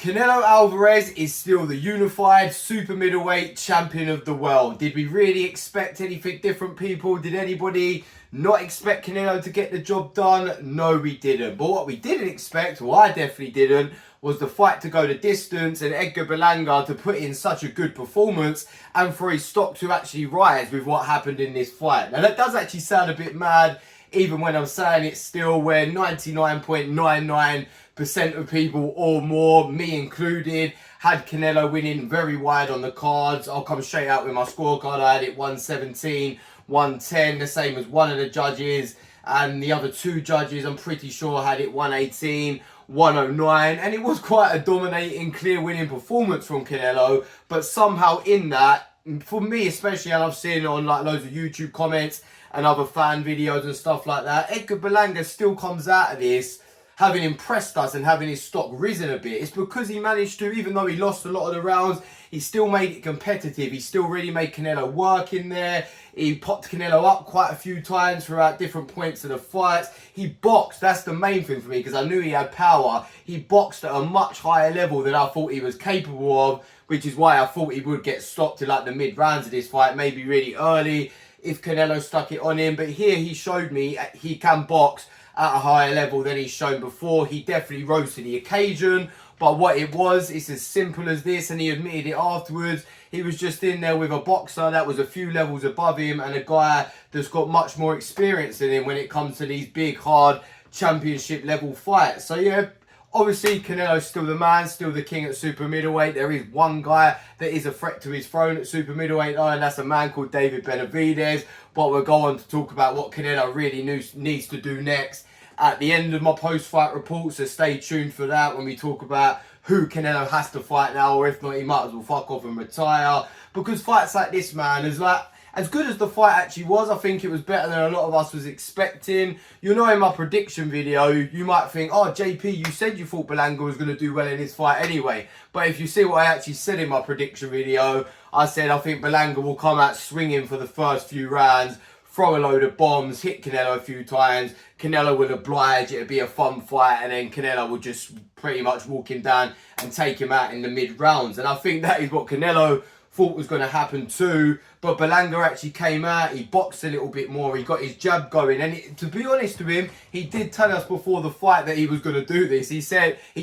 Canelo Alvarez is still the unified super middleweight champion of the world. Did we really expect anything different, people? Did anybody not expect Canelo to get the job done? No, we didn't. But what we didn't expect, well, I definitely didn't, was the fight to go the distance and Edgar Berlanga to put in such a good performance and for his stock to actually rise with what happened in this fight. Now, that does actually sound a bit mad, even when I'm saying it still, where 99.99% of people or more, me included, had Canelo winning very wide on the cards. I'll come straight out with my scorecard. I had it 117, 110, the same as one of the judges, and the other two judges, I'm pretty sure, had it 118, 109, and it was quite a dominating, clear winning performance from Canelo. But somehow in that, for me especially, and I've seen on like loads of YouTube comments and other fan videos and stuff like that, Edgar Berlanga still comes out of this having impressed us and having his stock risen a bit. It's because he managed to, even though he lost a lot of the rounds, he still made it competitive. He still really made Canelo work in there. He popped Canelo up quite a few times throughout different points of the fights. He boxed, that's the main thing for me, because I knew he had power. He boxed at a much higher level than I thought he was capable of, which is why I thought he would get stopped in like the mid-rounds of this fight, maybe really early, if Canelo stuck it on him. But here he showed me he can box at a higher level than he's shown before. He definitely rose to the occasion. But what it was, it's as simple as this, and he admitted it afterwards. He was just in there with a boxer that was a few levels above him and a guy that's got much more experience than him when it comes to these big, hard championship level fights. So yeah, obviously, Canelo's still the man, still the king at super middleweight. There is one guy that is a threat to his throne at super middleweight, and that's a man called David Benavidez. But we'll go on to talk about what Canelo really needs to do next at the end of my post-fight report, so stay tuned for that when we talk about who Canelo has to fight now, or if not, he might as well fuck off and retire. Because fights like this, man, is like, as good as the fight actually was, I think it was better than a lot of us was expecting. You know, in my prediction video, you might think, oh, JP, you said you thought Berlanga was going to do well in this fight anyway. But if you see what I actually said in my prediction video, I said I think Berlanga will come out swinging for the first few rounds, throw a load of bombs, hit Canelo a few times. Canelo will oblige, it'll be a fun fight, and then Canelo will just pretty much walk him down and take him out in the mid-rounds. And I think that is what Canelo thought was going to happen too. But Berlanga actually came out, he boxed a little bit more, he got his jab going. And to be honest with him, he did tell us before the fight that he was going to do this. He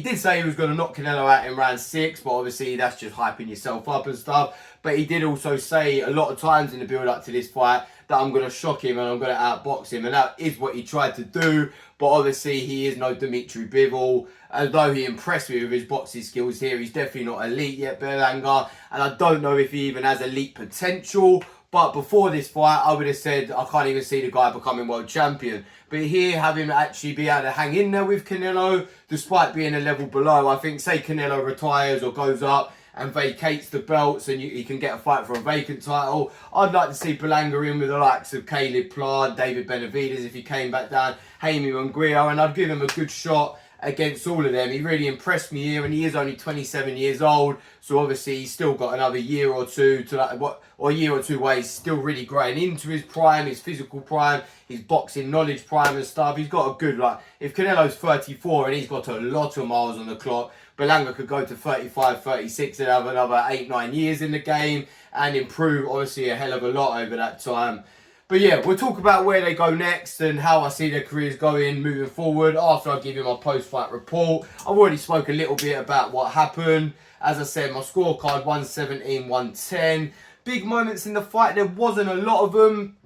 did say he was going to knock Canelo out in round 6, but obviously that's just hyping yourself up and stuff. But he did also say a lot of times in the build-up to this fight that I'm going to shock him and I'm going to outbox him. And that is what he tried to do. But obviously he is no Dimitri Bivol. Although he impressed me with his boxing skills here, he's definitely not elite yet, Berlanga. And I don't know if he even has elite potential. But before this fight, I would have said I can't even see the guy becoming world champion. But here, have him actually be able to hang in there with Canelo, despite being a level below. I think, say Canelo retires or goes up and vacates the belts and he can get a fight for a vacant title, I'd like to see Berlanga in with the likes of Caleb Plant, David Benavidez if he came back down, Jaime Munguia, and I'd give him a good shot against all of them. He really impressed me here, and he is only 27 years old, so obviously he's still got another year or two to a year or two where he's still really growing into his prime, his physical prime, his boxing knowledge prime and stuff. He's got a good, like, if Canelo's 34 and he's got a lot of miles on the clock, Berlanga could go to 35, 36 and have another 8-9 years in the game and improve obviously a hell of a lot over that time. But yeah, we'll talk about where they go next and how I see their careers going moving forward after I give you my post-fight report. I've already spoke a little bit about what happened. As I said, my scorecard 117, 110. Big moments in the fight, there wasn't a lot of them.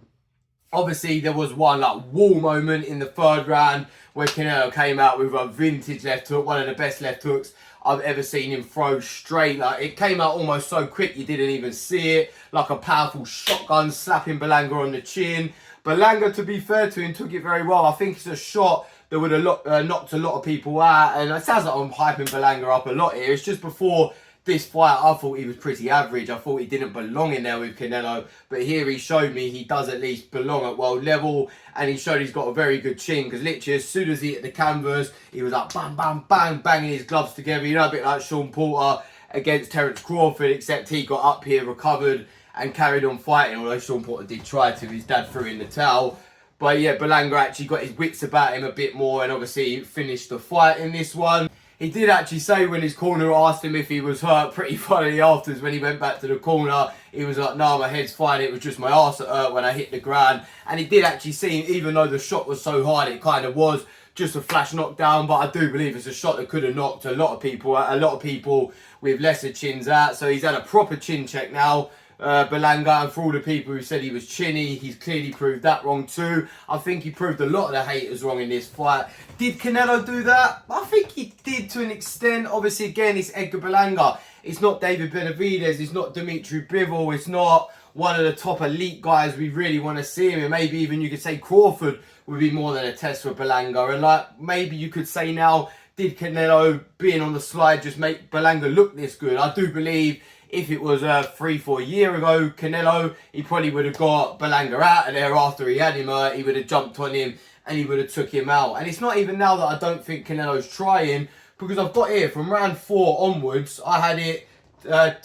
Obviously, there was one like wall moment in the third round where Canelo came out with a vintage left hook, one of the best left hooks I've ever seen him throw straight. Like, it came out almost so quick you didn't even see it. Like a powerful shotgun slapping Berlanga on the chin. Berlanga, to be fair to him, took it very well. I think it's a shot that would have knocked a lot of people out. And it sounds like I'm hyping Berlanga up a lot here. It's just before this fight, I thought he was pretty average. I thought he didn't belong in there with Canelo. But here he showed me he does at least belong at world level. And he showed he's got a very good chin. Because literally as soon as he hit the canvas, he was like bam, bam, bang, banging his gloves together. You know, a bit like Sean Porter against Terence Crawford. Except he got up here, recovered and carried on fighting. Although Sean Porter did try to. His dad threw in the towel. But yeah, Berlanga actually got his wits about him a bit more. And obviously finished the fight in this one. He did actually say when his corner asked him if he was hurt, pretty funny afterwards when he went back to the corner, he was like, no, my head's fine, it was just my arse that hurt when I hit the ground. And he did actually seem, even though the shot was so hard, it kind of was just a flash knockdown, but I do believe it's a shot that could have knocked a lot of people with lesser chins out. So he's had a proper chin check now, Berlanga, and for all the people who said he was chinny, he's clearly proved that wrong too. I think he proved a lot of the haters wrong in this fight. Did Canelo do that? I think he did to an extent. Obviously, again, it's Edgar Berlanga. It's not David Benavidez. It's not Dimitri Bivol. It's not one of the top elite guys we really want to see him. And maybe even you could say Crawford would be more than a test for Berlanga. And like maybe you could say now, did Canelo being on the slide just make Berlanga look this good? I do believe if it was 3-4 years ago, Canelo, he probably would have got Berlanga out of there after he had him. He would have jumped on him and he would have took him out. And it's not even now that I don't think Canelo's trying, because I've got here from round 4 onwards, I had it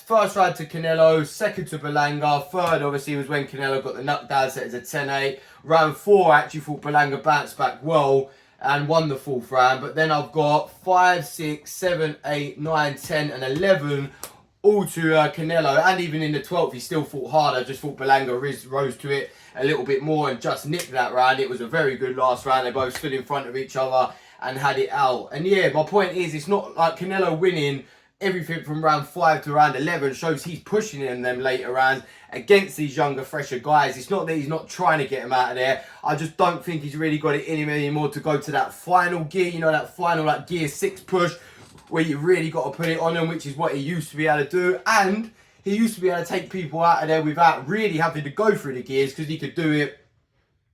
first round to Canelo, second to Berlanga, third obviously was when Canelo got the knockdown, set as a 10-8. Round 4 I actually thought Berlanga bounced back well and won the 4th round. But then I've got 5, 6, 7, 8, 9, 10 and 11 all to Canelo. And even in the 12th he still fought hard. I just thought Berlanga rose to it a little bit more and just nicked that round. It was a very good last round. They both stood in front of each other and had it out. And yeah, my point is, it's not like Canelo winning everything from round 5 to round 11 shows he's pushing in them later rounds against these younger, fresher guys. It's not that he's not trying to get him out of there. I just don't think he's really got it in him anymore to go to that final gear, you know, that final like gear 6 push where you really got to put it on him, which is what he used to be able to do. And he used to be able to take people out of there without really having to go through the gears, because he could do it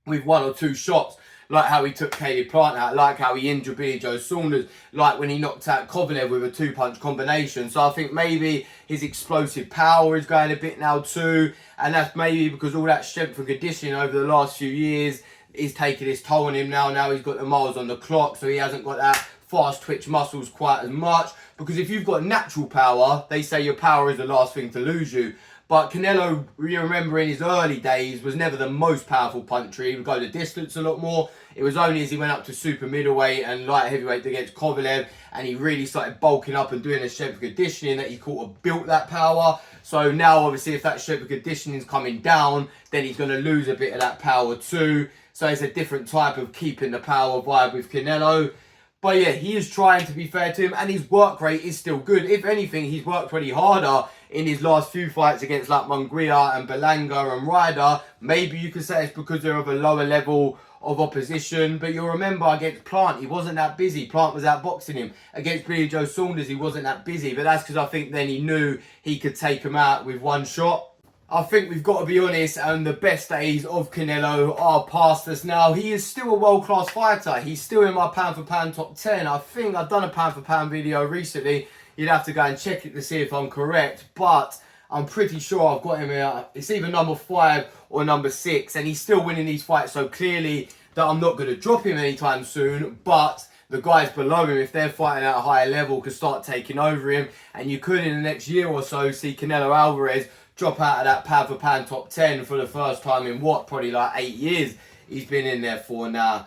with 1 or 2 shots. Like how he took Caleb Plant out, like how he injured Billy Joe Saunders, like when he knocked out Kovalev with a 2-punch combination. So I think maybe his explosive power is going a bit now too. And that's maybe because all that strength and conditioning over the last few years is taking its toll on him now. Now he's got the miles on the clock, so he hasn't got that fast twitch muscles quite as much. Because if you've got natural power, they say your power is the last thing to lose you. But Canelo, you remember in his early days, was never the most powerful puncher. He would go the distance a lot more. It was only as he went up to super middleweight and light heavyweight against Kovalev, and he really started bulking up and doing the strength and conditioning, that he sort of built that power. So now, obviously, if that strength and conditioning is coming down, then he's going to lose a bit of that power too. So it's a different type of keeping the power vibe with Canelo. But yeah, he is trying, to be fair to him, and his work rate is still good. If anything, he's worked pretty harder in his last few fights against like Munguia and Berlanga and Ryder. Maybe you could say it's because they're of a lower level of opposition. But you'll remember against Plant, he wasn't that busy. Plant was outboxing him. Against Billy Joe Saunders, he wasn't that busy. But that's because I think then he knew he could take him out with 1 shot. I think we've got to be honest, and the best days of Canelo are past us now. He is still a world-class fighter. He's still in my pound-for-pound top 10. I think I've done a pound-for-pound video recently. You'd have to go and check it to see if I'm correct. But I'm pretty sure I've got him here. It's either number 5 or number 6. And he's still winning these fights so clearly that I'm not going to drop him anytime soon. But the guys below him, if they're fighting at a higher level, could start taking over him. And you could, in the next year or so, see Canelo Alvarez drop out of that pound-for-pound top 10 for the first time in what, probably like 8 years he's been in there for now.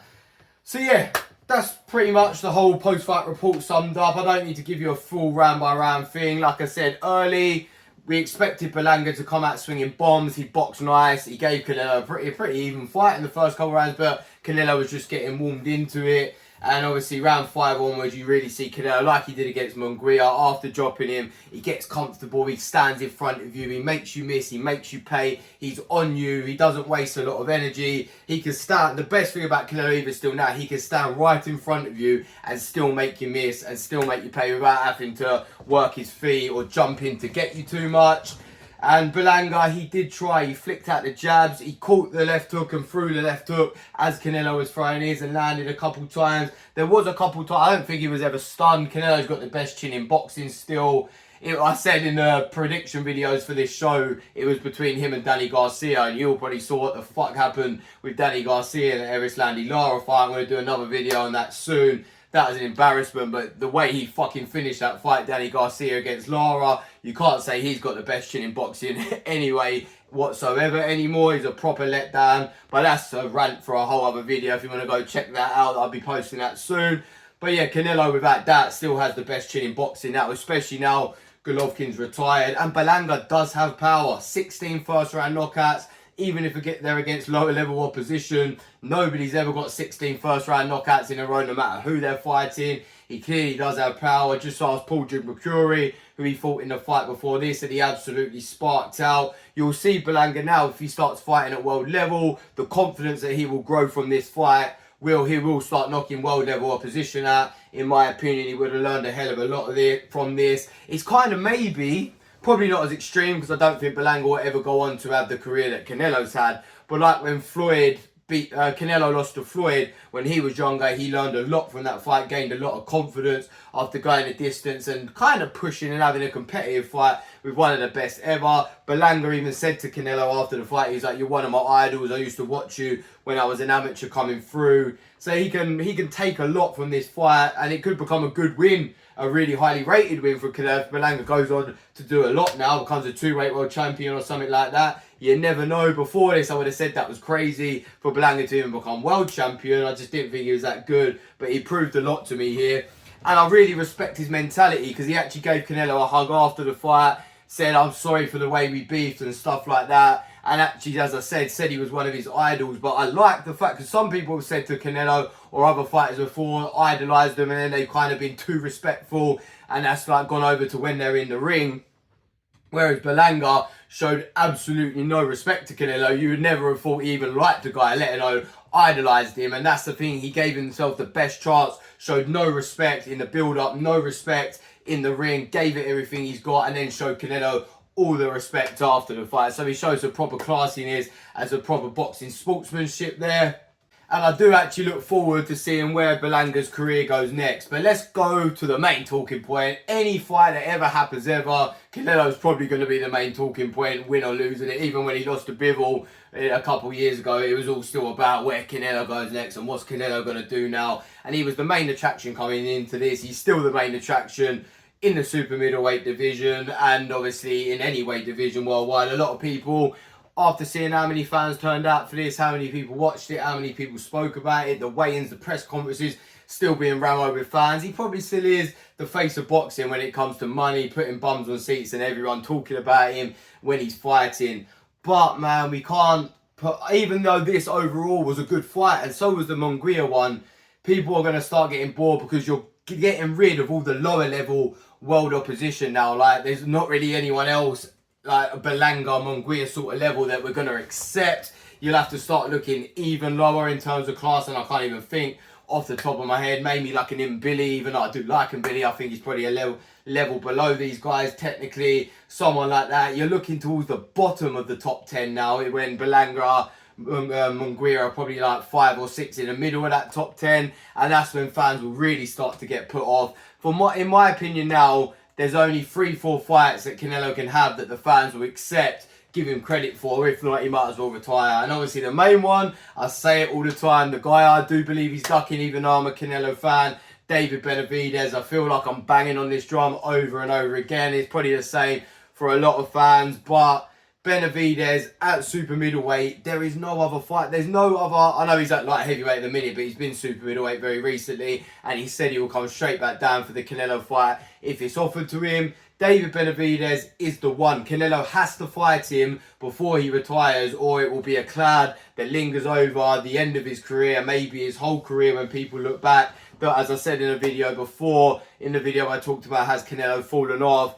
So yeah, that's pretty much the whole post-fight report summed up. I don't need to give you a full round-by-round thing. Like I said early, we expected Berlanga to come out swinging bombs. He boxed nice. He gave Canelo a pretty even fight in the first couple of rounds, but Canelo was just getting warmed into it. And obviously round 5 onwards, you really see Canelo, like he did against Munguia, after dropping him, he gets comfortable, he stands in front of you, he makes you miss, he makes you pay, he's on you, he doesn't waste a lot of energy. He can stand, the best thing about Canelo even still now, he can stand right in front of you and still make you miss and still make you pay without having to work his feet or jump in to get you too much. And Berlanga, he did try, he flicked out the jabs, he caught the left hook and threw the left hook as Canelo was throwing his and landed a couple times. There was a couple times, I don't think he was ever stunned. Canelo's got the best chin in boxing still. I said in the prediction videos for this show, it was between him and Danny Garcia, and you all probably saw what the fuck happened with Danny Garcia and the Erislandy Lara fight. I'm going to do another video on that soon. That was an embarrassment, but the way he fucking finished that fight, Danny Garcia against Lara, you can't say he's got the best chin in boxing anyway whatsoever anymore. He's a proper letdown, but that's a rant for a whole other video. If you want to go check that out, I'll be posting that soon. But yeah, Canelo without doubt still has the best chin in boxing now, especially now Golovkin's retired. And Berlanga does have power. 16 first round knockouts. Even if they're against lower level opposition, nobody's ever got 16 first round knockouts in a row, no matter who they're fighting. He clearly does have power. Just ask Paul Jim, who he fought in the fight before this, and he absolutely sparked out. You'll see Berlanga now, if he starts fighting at world level, the confidence that he will grow from this fight, he will start knocking world level opposition out. In my opinion, he would have learned a hell of a lot of it from this. It's kind of probably not as extreme, because I don't think Berlanga will ever go on to have the career that Canelo's had. But like when Canelo lost to Floyd when he was younger, he learned a lot from that fight, gained a lot of confidence after going the distance and kind of pushing and having a competitive fight with one of the best ever. Berlanga even said to Canelo after the fight, he's like, "You're one of my idols. I used to watch you when I was an amateur coming through." So he can take a lot from this fight, and it could become a good win, a really highly rated win for Canelo. Berlanga goes on to do a lot now, becomes a 2-weight world champion or something like that. You never know. Before this, I would have said that was crazy for Berlanga to even become world champion. I just didn't think he was that good, but he proved a lot to me here. And I really respect his mentality, because he actually gave Canelo a hug after the fight, said, "I'm sorry for the way we beefed," and stuff like that. And actually, as I said he was one of his idols. But I like the fact, because some people have said to Canelo or other fighters before, idolised them, and then they've kind of been too respectful, and that's like gone over to when they're in the ring. Whereas Berlanga showed absolutely no respect to Canelo. You would never have thought he even liked the guy, let alone idolised him. And that's the thing, he gave himself the best chance, showed no respect in the build-up, no respect in the ring, gave it everything he's got, and then showed Canelo all the respect after the fight. So he shows a proper classiness as a proper boxing sportsmanship there. And I do actually look forward to seeing where Berlanga's career goes next. But let's go to the main talking point. Any fight that ever happens ever, Canelo's probably going to be the main talking point, win or lose in it. Even when he lost to Bivol a couple of years ago, it was all still about where Canelo goes next and what's Canelo going to do now. And he was the main attraction coming into this. He's still the main attraction in the super middleweight division, and obviously in any weight division worldwide. A lot of people, after seeing how many fans turned out for this, how many people watched it, how many people spoke about it, the weigh-ins, the press conferences, still being rammed with fans. He probably still is the face of boxing when it comes to money, putting bums on seats and everyone talking about him when he's fighting. But man, we can't put, even though this overall was a good fight, and so was the Munguia one, people are going to start getting bored, because you're getting rid of all the lower level world opposition now. Like, there's not really anyone else like a Berlanga, Munguia sort of level that we're going to accept. You'll have to start looking even lower in terms of class, and I can't even think off the top of my head. Maybe like an Mbili, even though I do like Mbili, I think he's probably a level below these guys technically. Someone like that. You're looking towards the bottom of the top 10 now, when Berlanga, Munguia are probably like 5 or 6 in the middle of that top 10, and that's when fans will really start to get put off. In my opinion now, there's only 3-4 fights that Canelo can have that the fans will accept, give him credit for. If not, he might as well retire. And obviously the main one, I say it all the time, the guy I do believe he's ducking, even though I'm a Canelo fan, David Benavidez. I feel like I'm banging on this drum over and over again. It's probably the same for a lot of fans, but Benavidez at super middleweight, there is no other fight. There's no other. I know he's at light heavyweight at the minute, but he's been super middleweight very recently, and he said he will come straight back down for the Canelo fight if it's offered to him. David Benavidez is the one. Canelo has to fight him before he retires, or it will be a cloud that lingers over the end of his career, maybe his whole career, when people look back. But as I said in a video before, in the video I talked about, has Canelo fallen off?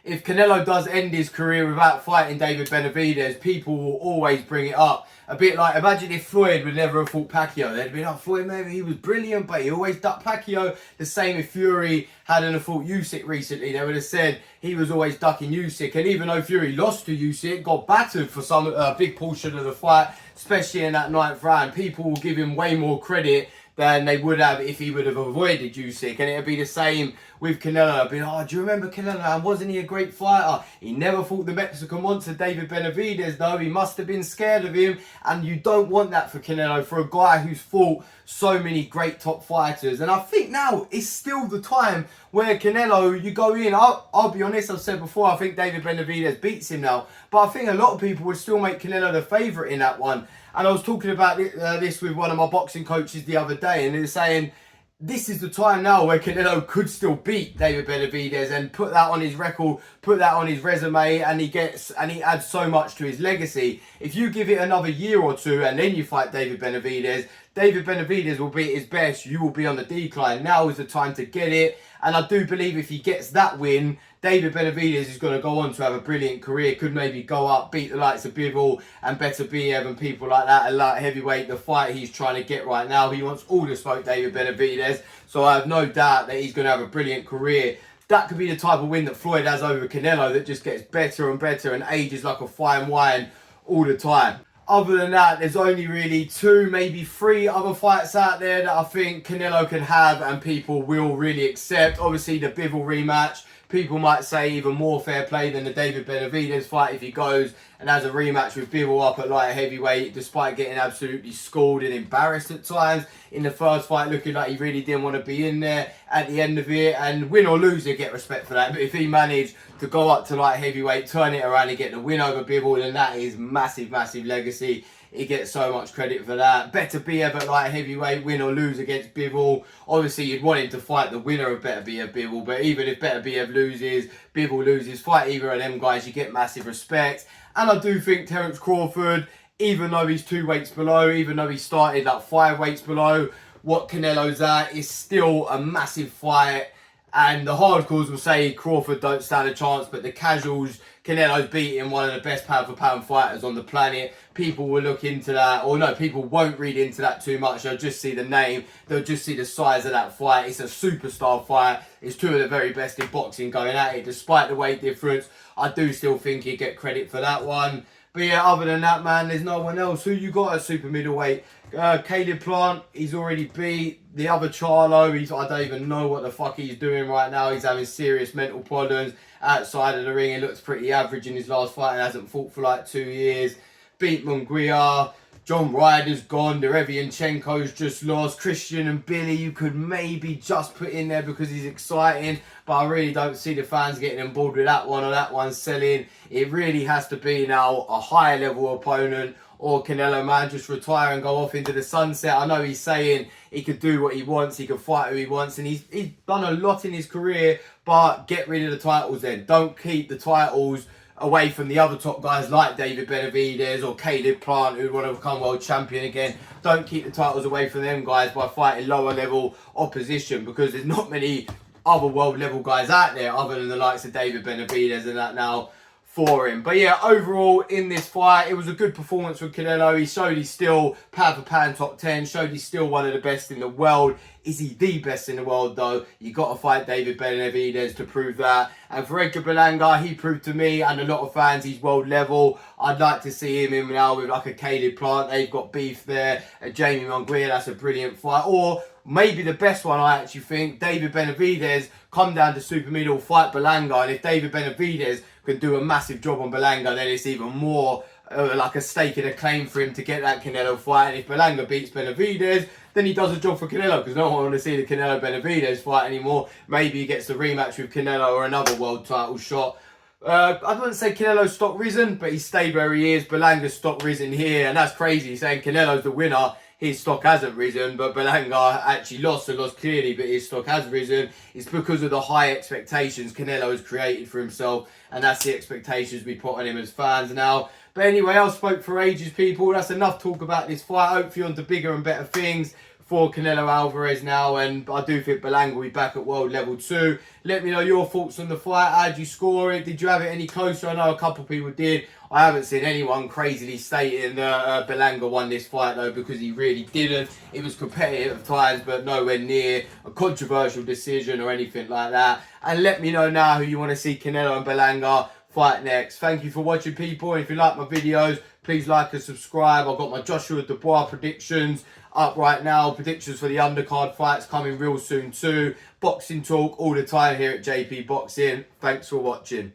If Canelo does end his career without fighting David Benavidez, people will always bring it up. A bit like, imagine if Floyd would never have fought Pacquiao. They'd be like, Floyd, maybe he was brilliant, but he always ducked Pacquiao. The same if Fury hadn't fought Usyk recently. They would have said he was always ducking Usyk. And even though Fury lost to Usyk, got battered for some big portion of the fight, especially in that 9th round, people will give him way more credit than they would have if he would have avoided Usyk. And it'd be the same with Canelo. It'd be, oh, do you remember Canelo? And wasn't he a great fighter? He never fought the Mexican monster David Benavidez, though. He must have been scared of him. And you don't want that for Canelo, for a guy who's fought so many great top fighters. And I think now is still the time where Canelo, you go in. I'll be honest, I've said before, I think David Benavidez beats him now. But I think a lot of people would still make Canelo the favourite in that one. And I was talking about this with one of my boxing coaches the other day, and they were saying, this is the time now where Canelo could still beat David Benavidez and put that on his record, put that on his resume, and he adds so much to his legacy. If you give it another year or two and then you fight David Benavidez will be at his best. You will be on the decline. Now is the time to get it. And I do believe if he gets that win, David Benavidez is going to go on to have a brilliant career. Could maybe go up, beat the likes of Bivol and Beterbiev and people like that. And light heavyweight, the fight he's trying to get right now. He wants all the smoke, David Benavidez. So I have no doubt that he's going to have a brilliant career. That could be the type of win that Floyd has over Canelo that just gets better and better and ages like a fine wine all the time. Other than that, there's only really 2, maybe 3 other fights out there that I think Canelo can have and people will really accept. Obviously, the Bivol rematch. People might say even more fair play than the David Benavidez fight if he goes and has a rematch with Bivol up at light heavyweight, despite getting absolutely schooled and embarrassed at times in the first fight, looking like he really didn't want to be in there at the end of it. And win or lose, you get respect for that. But if he managed to go up to light heavyweight, turn it around and get the win over Bivol, then that is massive, massive legacy. He gets so much credit for that. Beterbiev at light heavyweight, win or lose against Bivol. Obviously, you'd want him to fight the winner of Beterbiev Bivol, but even if Beterbiev loses, Bivol loses, fight either of them guys, you get massive respect. And I do think Terence Crawford, even though he's 2 weights below, even though he started like 5 weights below what Canelo's at, is still a massive fight. And the hardcores will say Crawford don't stand a chance, but the casuals, Canelo's beating one of the best pound for pound fighters on the planet. People will look into that, or no, people won't read into that too much. They'll just see the name, they'll just see the size of that fight. It's a superstar fight. It's 2 of the very best in boxing going at it. Despite the weight difference, I do still think you get credit for that one. But yeah, other than that, man, there's no one else. Who you got at super middleweight? Caleb Plant, he's already beat. The other Charlo, I don't even know what the fuck he's doing right now. He's having serious mental problems outside of the ring. He looks pretty average in his last fight and hasn't fought for like 2 years. Beat Munguia. John Ryder's gone. Derevianchenko's just lost. Christian and Billy, you could maybe just put in there because he's exciting. But I really don't see the fans getting on board with that one or that one selling. It really has to be now a higher level opponent, or Canelo, man, just retire and go off into the sunset. I know he's saying he could do what he wants, he can fight who he wants, and he's done a lot in his career, but get rid of the titles then. Don't keep the titles away from the other top guys like David Benavidez or Caleb Plant, who'd want to become world champion again. Don't keep the titles away from them guys by fighting lower level opposition, because there's not many other world level guys out there other than the likes of David Benavidez and that now for him. But yeah, overall in this fight, it was a good performance from Canelo. He showed he's still pound for pound top 10, showed he's still one of the best in the world. Is he the best in the world though? You got to fight David Benavidez to prove that. And for Edgar Berlanga, he proved to me and a lot of fans he's world level. I'd like to see him in now with like a Caleb Plant. They've got beef there. Jamie Munguia, that's a brilliant fight. Or maybe the best one, I actually think, David Benavidez come down to super middle, fight Berlanga. And if David Benavidez can do a massive job on Berlanga, then it's even more like a stake in a claim for him to get that Canelo fight. And if Berlanga beats Benavidez, then he does a job for Canelo, because no one wants to see the Canelo Benavidez fight anymore. Maybe he gets the rematch with Canelo or another world title shot. I wouldn't say Canelo's stock risen, but he stayed where he is. Berlanga's stock risen here, and that's crazy saying Canelo's the winner. His stock hasn't risen, but Berlanga actually lost and lost clearly, but his stock has risen. It's because of the high expectations Canelo has created for himself, and that's the expectations we put on him as fans now. But anyway, I spoke for ages, people. That's enough talk about this fight. Hopefully on to bigger and better things for Canelo Alvarez now, and I do think Berlanga will be back at world level 2. Let me know your thoughts on the fight. How did you score it? Did you have it any closer? I know a couple of people did. I haven't seen anyone crazily stating that Berlanga won this fight though, because he really didn't. It was competitive at times, but nowhere near a controversial decision or anything like that. And let me know now who you want to see Canelo and Berlanga fight next. Thank you for watching, people. And if you like my videos, please like and subscribe. I've got my Joshua Dubois predictions up right now. Predictions for the undercard fights coming real soon too. Boxing talk all the time here at JP Boxing. Thanks for watching.